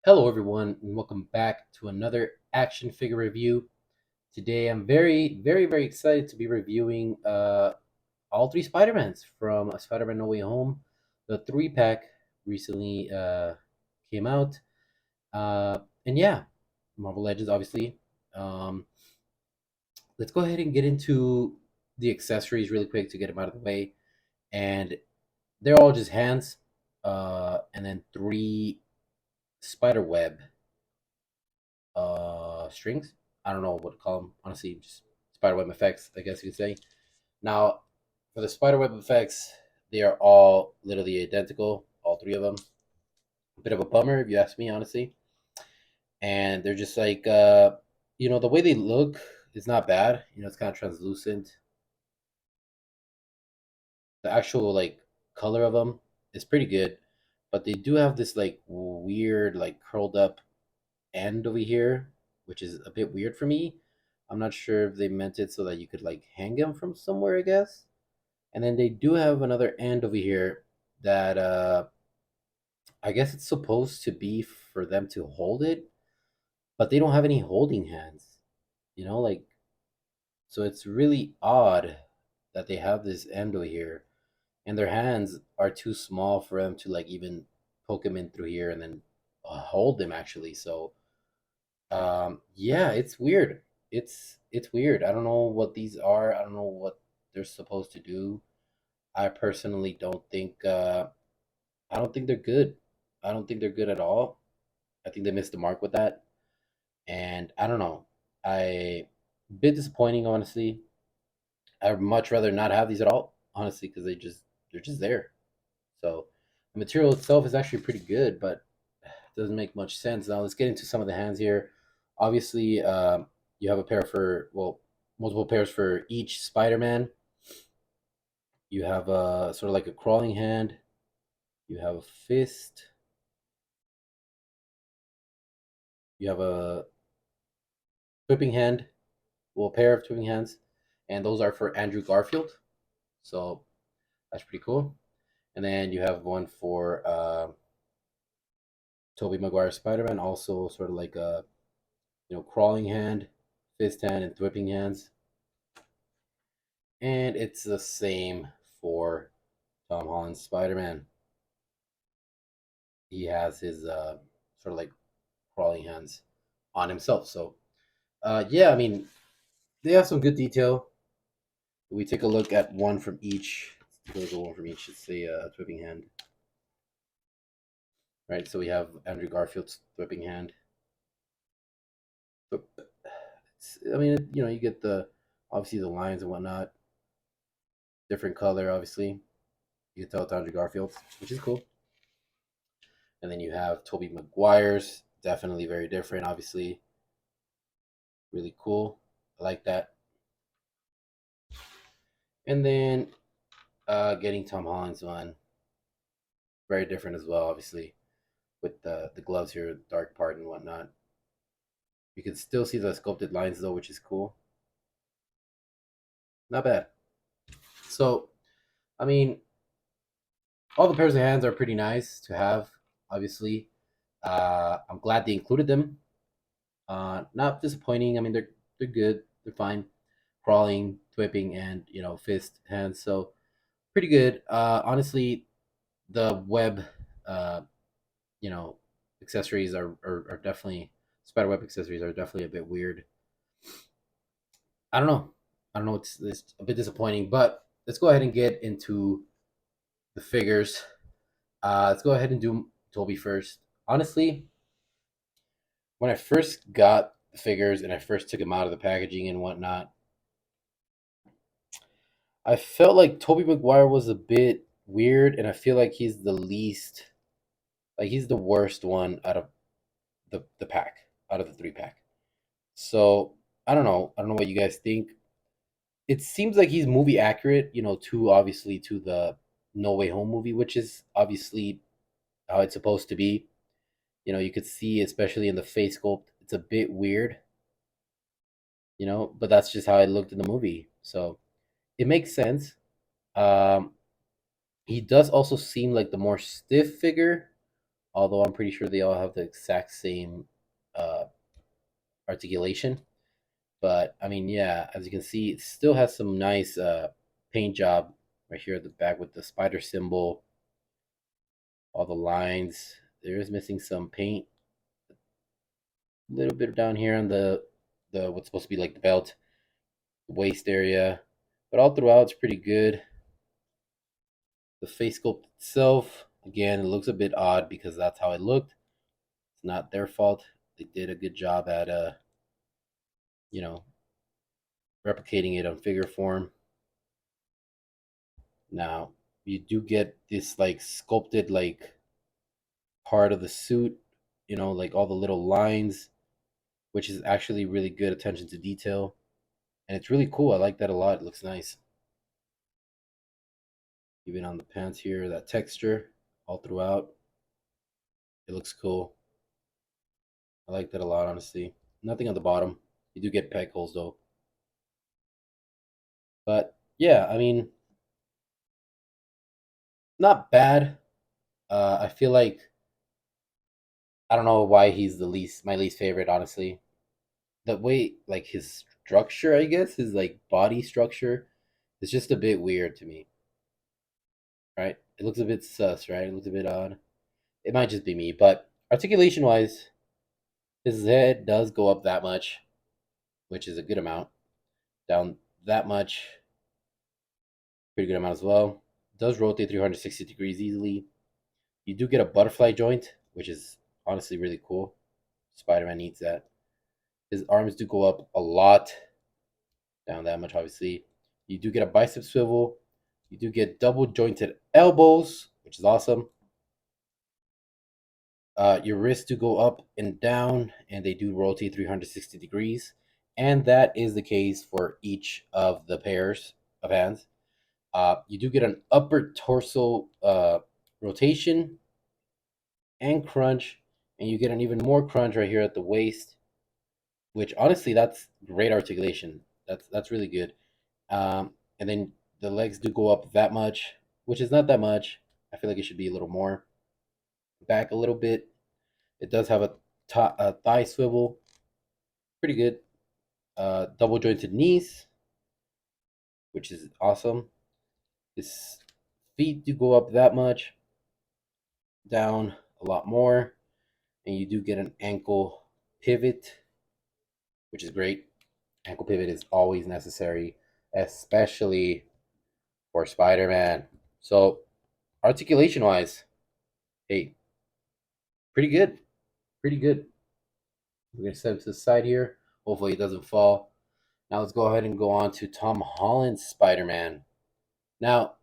Hello, everyone, and welcome back to another action figure review. Today, I'm very excited to be reviewing all three Spider-Mans from Spider-Man No Way Home. The three-pack recently came out. And yeah, Marvel Legends, obviously. Um, let's go ahead and get into the accessories really quick to get them out of the way. And they're all just hands, and then three spider web strings. I don't know what to call them. Honestly, just spiderweb effects, I guess you could say. Now, for the spiderweb effects, they are all literally identical, all three of them. A bit of a bummer, if you ask me, honestly. And they're just like, the way they look is not bad. It's kind of translucent. The actual like color of them is pretty good, but they do have this like weird, like curled up end over here, which is a bit weird for me. I'm not sure if they meant it so that you could like hang them from somewhere, I guess. And then they do have another end over here that I guess it's supposed to be for them to hold it, but they don't have any holding hands. Like so it's really odd that they have this end over here and their hands are too small for them to like even poke them in through here and then hold them actually. So yeah, it's weird. It's weird. I don't know what these are. I don't know what they're supposed to do. I personally don't think I don't think they're good. I don't think they're good at all. I think they missed the mark with that. And I don't know. I bit disappointing honestly. I'd much rather not have these at all, honestly, because they're just there. So the material itself is actually pretty good, but it doesn't make much sense. Now let's get into some of the hands here. Obviously, you have a pair for multiple pairs for each Spider-Man. You have a sort of like a crawling hand. You have a fist. You have a whipping hand. Well, a pair of whipping hands, and those are for Andrew Garfield. So that's pretty cool. And then you have one for Tobey Maguire Spider-Man, also sort of like a crawling hand, fist hand, and whipping hands. And it's the same for Tom Holland's Spider-Man. He has his sort of like crawling hands on himself. So yeah, I mean they have some good detail. We take a look at one from each. There's a one from each. It's a whipping hand, right? So we have Andrew Garfield's whipping hand. But I mean, you get the obviously the lines and whatnot. Different color, obviously. You can tell it's Andrew Garfield's, which is cool. And then you have Tobey Maguire's, definitely very different, obviously. Really cool. I like that. And then getting Tom Holland's one, very different as well, obviously, with the gloves here, dark part and whatnot. You can still see the sculpted lines though, which is cool. Not bad. So, I mean, all the pairs of hands are pretty nice to have, obviously. I'm glad they included them. Not disappointing. I mean, they're good. They're fine. Crawling, whipping, and fist hands. So pretty good. Honestly, the web, uh, you know, accessories are definitely spider web accessories are definitely a bit weird. I don't know. I don't know. It's a bit disappointing, but let's go ahead and get into the figures. Let's go ahead and do Toby first. Honestly, when I first got the figures and I first took them out of the packaging and whatnot, I felt like Toby Maguire was a bit weird, and I feel like he's the least, like he's the worst one out of the pack, out of the three pack. So I don't know. I don't know what you guys think. It seems like he's movie accurate, to obviously to the No Way Home movie, which is obviously how it's supposed to be. You could see, especially in the face sculpt, it's a bit weird, but that's just how it looked in the movie. So it makes sense. Um, he does also seem like the more stiff figure Although I'm pretty sure they all have the exact same uh, articulation. But I mean, yeah, as you can see, it still has some nice paint job right here at the back with the spider symbol, all the lines. There is missing some paint, a little bit down here on the what's supposed to be like the belt, waist area, but all throughout it's pretty good. The face sculpt itself, again, it looks a bit odd because that's how it looked. It's not their fault. They did a good job at you know, replicating it on figure form. Now, you do get this like sculpted like part of the suit, like all the little lines, which is actually really good attention to detail. And it's really cool. I like that a lot. It looks nice. Even on the pants here, that texture all throughout. It looks cool. I like that a lot, honestly. Nothing on the bottom. You do get peg holes though. But yeah, I mean, not bad. I feel like I don't know why he's my least favorite, honestly. The way like his structure, I guess, his like body structure is just a bit weird to me, right? It looks a bit sus, right? It looks a bit odd. It might just be me, but articulation wise, his head does go up that much, which is a good amount. Down that much, pretty good amount as well. It does rotate 360 degrees easily. You do get a butterfly joint, which is honestly really cool. Spider-Man needs that. His arms do go up a lot, down that much, obviously. You do get a bicep swivel. You do get double jointed elbows, which is awesome. Your wrists do go up and down, and they do rotate 360 degrees. And that is the case for each of the pairs of hands. You do get an upper torso rotation and crunch, and you get an even more crunch right here at the waist, which honestly, that's great articulation. That's really good. And then the legs do go up that much, which is not that much. I feel like it should be a little more. Back a little bit. It does have a thigh swivel, pretty good. Double jointed knees, which is awesome. His feet do go up that much, down a lot more, and you do get an ankle pivot, which is great. Ankle pivot is always necessary, especially for Spider Man. So, articulation wise, hey, pretty good. Pretty good. We're going to set him to the side here. Hopefully, it doesn't fall. Now, let's go ahead and go on to Tom Holland's Spider Man. Now,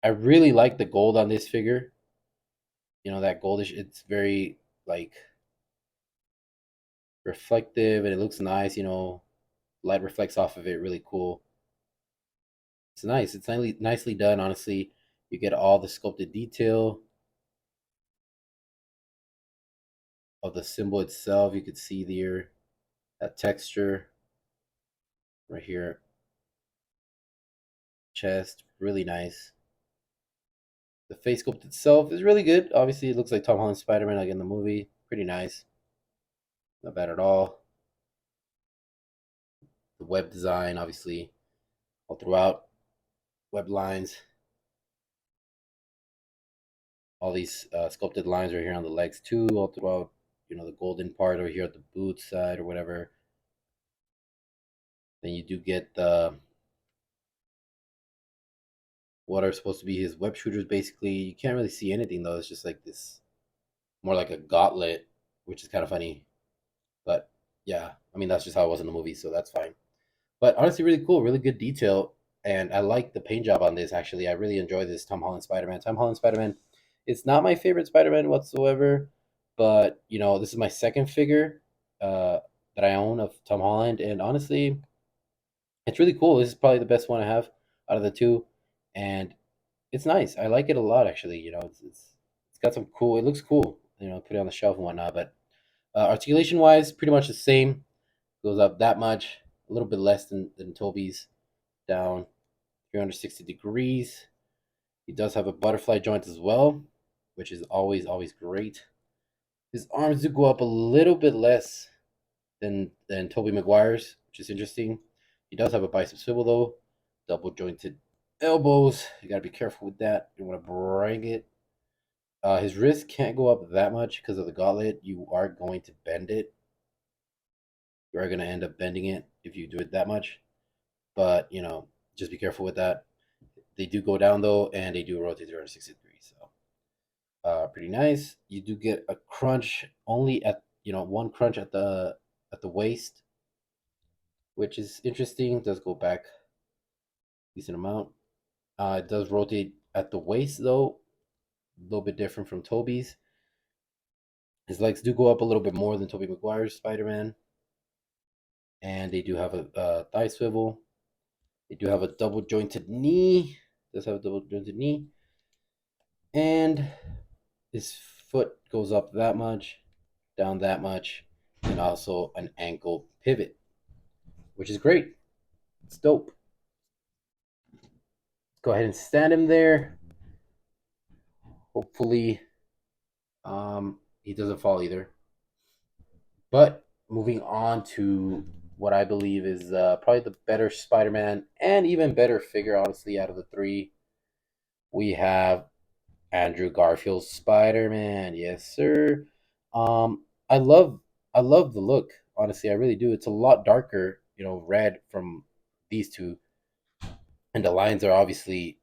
I really like the gold on this figure. That goldish, it's very like reflective and it looks nice. Light reflects off of it, really cool. It's nice. It's nicely done, honestly. You get all the sculpted detail of the symbol itself. You could see there that texture right here. Chest, really nice. The face sculpt itself is really good. Obviously, it looks like Tom Holland's Spider-Man like in the movie. Pretty nice. Not bad at all. The web design, obviously, all throughout. Web lines. All these sculpted lines right here on the legs too, all throughout. The golden part over here at the boot side or whatever. Then you do get the what are supposed to be his web shooters. Basically, you can't really see anything though. It's just like this, more like a gauntlet, which is kind of funny. But yeah, I mean that's just how it was in the movie, so that's fine. But honestly, really cool, really good detail, and I like the paint job on this. Actually, I really enjoy this Tom Holland Spider-Man. Tom Holland Spider-Man, it's not my favorite Spider-Man whatsoever, but this is my second figure that I own of Tom Holland, and honestly, it's really cool. This is probably the best one I have out of the two, and it's nice. I like it a lot, actually. It's got some cool. It looks cool. Put it on the shelf and whatnot. But articulation wise, pretty much the same. Goes up that much, a little bit less than Toby's, down 360 degrees. He does have a butterfly joint as well. which is always great. His arms do go up a little bit less than Toby Maguire's, which is interesting. He does have a bicep swivel though, double jointed elbows. You gotta be careful with that. You want to bring it. His wrist can't go up that much because of the gauntlet. You are going to bend it. You are going to end up bending it if you do it that much. But just be careful with that. They do go down though, and they do rotate 360 degrees. So pretty nice. You do get a crunch only at one crunch at the waist, which is interesting. It does go back a decent amount. It does rotate at the waist though, a little bit different from Toby's. His legs do go up a little bit more than Toby Maguire's Spider-Man, and they do have a thigh swivel. They do have a double jointed knee. Does have a double jointed knee, and his foot goes up that much, down that much, and also an ankle pivot, which is great. It's dope. Let's go ahead and stand him there. Hopefully, he doesn't fall either. But moving on to what I believe is probably the better Spider-Man and even better figure, honestly, out of the three, we have Andrew Garfield's Spider-Man. Yes, sir. I love the look. Honestly, I really do. It's a lot darker, red from these two, and the lines are obviously,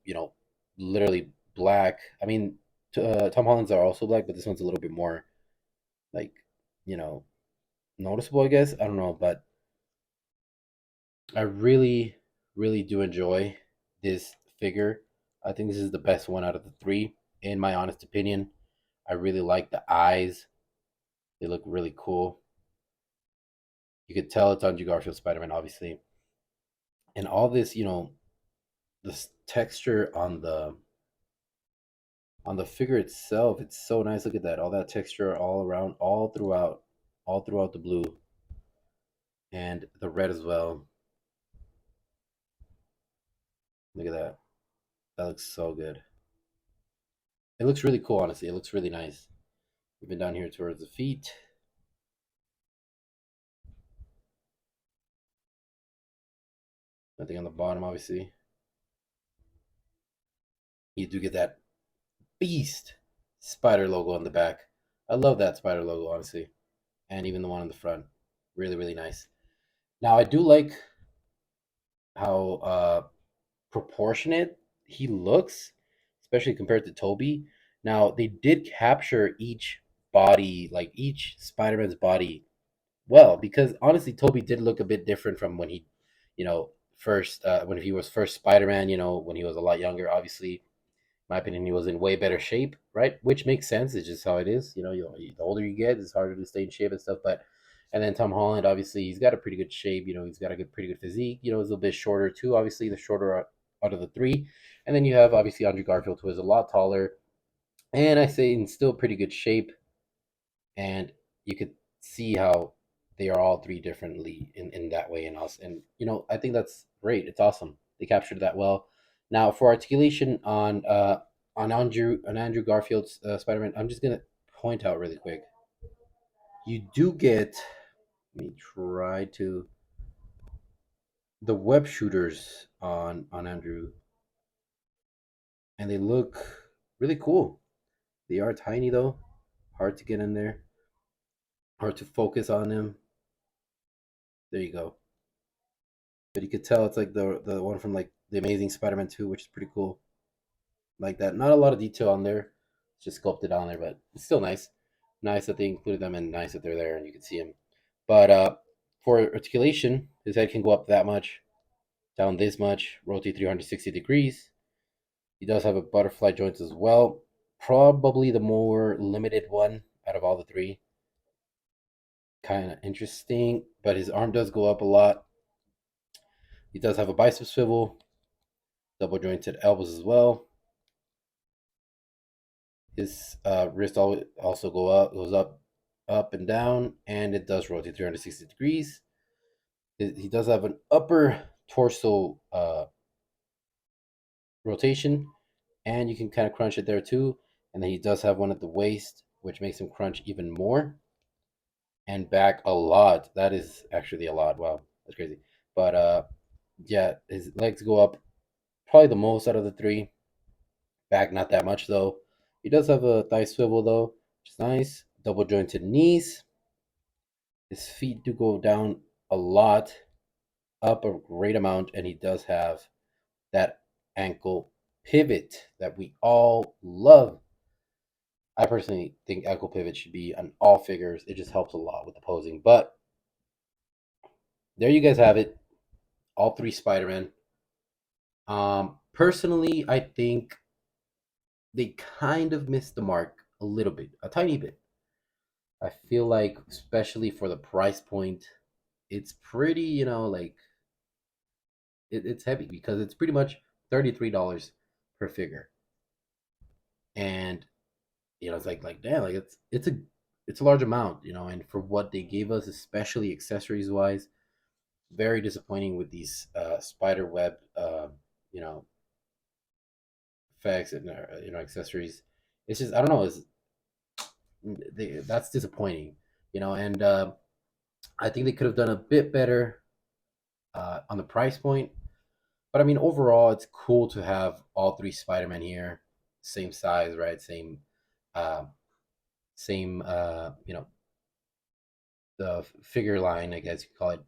literally black. I mean, Tom Holland's are also black, but this one's a little bit more like, you know, noticeable. I guess I don't know, but I really do enjoy this figure. I think this is the best one out of the three, in my honest opinion. I really like the eyes. They look really cool. You could tell it's Andrew Garfield Spider Man, obviously. And all this, this texture on the figure itself, it's so nice. Look at that. All that texture all around, all throughout the blue and the red as well. Look at that. That looks so good. It looks really cool, honestly. It looks really nice. Even down here towards the feet. Nothing on the bottom, obviously. You do get that beast spider logo on the back. I love that spider logo, honestly. And even the one on the front. Really nice. Now, I do like how proportionate he looks, especially compared to Toby. Now, they did capture each body, like each Spider Man's body, well, because honestly, Toby did look a bit different from when he, first when he was first Spider Man. When he was a lot younger. Obviously, in my opinion, he was in way better shape, right? Which makes sense. It's just how it is. The older you get, it's harder to stay in shape and stuff. But and then Tom Holland, obviously, he's got a pretty good shape. He's got a pretty good physique. He's a little bit shorter too. Obviously, the shorter out of the three. And then you have obviously Andrew Garfield, who is a lot taller, and I say in still pretty good shape. And you could see how they are all three differently in that way. And I think that's great. It's awesome. They captured that well. Now for articulation on Andrew Garfield's Spider-Man, I'm just gonna point out really quick. You do get, let me try to, the web shooters on Andrew, and they look really cool. They are tiny though, hard to get in there, hard to focus on them. There you go. But you could tell it's like the one from like the Amazing Spider-Man 2, which is pretty cool. Like that. Not a lot of detail on there. It's just sculpted on there, but it's still nice. Nice that they included them and nice that they're there and you can see them. But for articulation, his head can go up that much, down this much, rotate 360 degrees. He does have a butterfly joint as well. Probably the more limited one out of all the three. Kind of interesting, but his arm does go up a lot. He does have a bicep swivel, double jointed elbows as well. His wrist also goes up and down, and it does rotate 360 degrees. He does have an upper torso rotation, and you can kind of crunch it there too. And then he does have one at the waist, which makes him crunch even more, and back a lot. That is actually a lot. Wow, that's crazy. But yeah, his legs go up probably the most out of the three. Back not that much though. He does have a thigh swivel though, which is nice. Double jointed knees. His feet do go down a lot, up a great amount, and he does have that ankle pivot that we all love. I personally think ankle pivot should be on all figures. It just helps a lot with the posing. But there you guys have it, all three Spider-Man. Personally, I think they kind of missed the mark a little bit, a tiny bit. I feel like, especially for the price point, it's pretty, like it's heavy because it's pretty much $33 per figure, and it's like damn, like it's a large amount, and for what they gave us, especially accessories wise, very disappointing with these spider web, you know, effects and accessories. It's just I don't know, that's disappointing, and I think they could have done a bit better on the price point. But I mean, overall, it's cool to have all three Spider-Man here, same size, right? Uh, same, the figure line, I guess you could call it,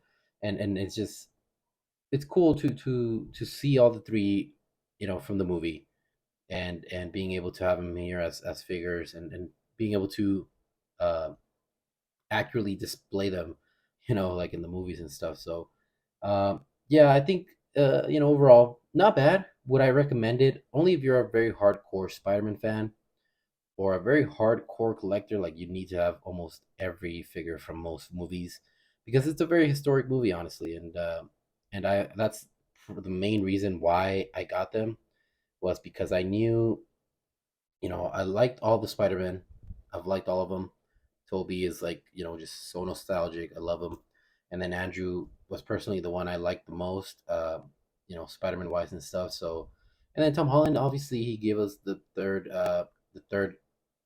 and it's cool to see all the three, from the movie, and being able to have them here as figures, and being able to uh, accurately display them, like in the movies and stuff. So, yeah, I think overall not bad. Would I recommend it? Only if you're a very hardcore Spider-Man fan or a very hardcore collector. Like you need to have almost every figure from most movies because it's a very historic movie, honestly. And I that's the main reason why I got them was because I knew, I liked all the Spider-Man. I've liked all of them. Toby is like, just so nostalgic. I love him. And then Andrew was personally the one I liked the most, Spider-Man wise and stuff. So, and then Tom Holland, obviously, he gave us the third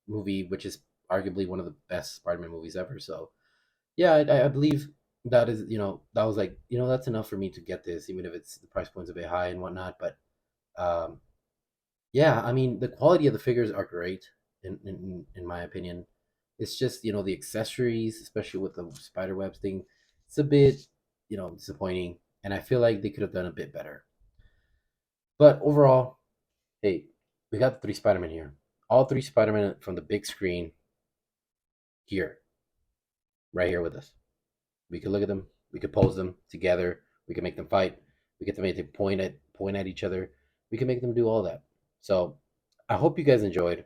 movie, which is arguably one of the best Spider-Man movies ever. So, yeah, I believe that is, that was like, that's enough for me to get this, even if it's the price point's a bit high and whatnot. But um, yeah, I mean, the quality of the figures are great in my opinion. It's just, the accessories, especially with the spider webs thing, it's a bit, disappointing, and I feel like they could have done a bit better. But overall, hey, we got the three Spider-Man here. All three Spider-Man from the big screen here, right here with us. We could look at them, we could pose them together, we could make them fight, we could make them point at each other, we can make them do all that. So I hope you guys enjoyed.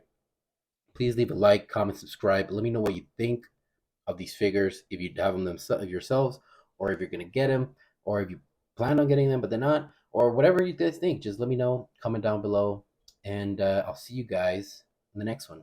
Please leave a like, comment, subscribe. Let me know what you think of these figures, if you have them yourselves, or if you're gonna get them, or if you plan on getting them but they're not, or whatever you guys think. Just let me know. Comment down below, and I'll see you guys in the next one.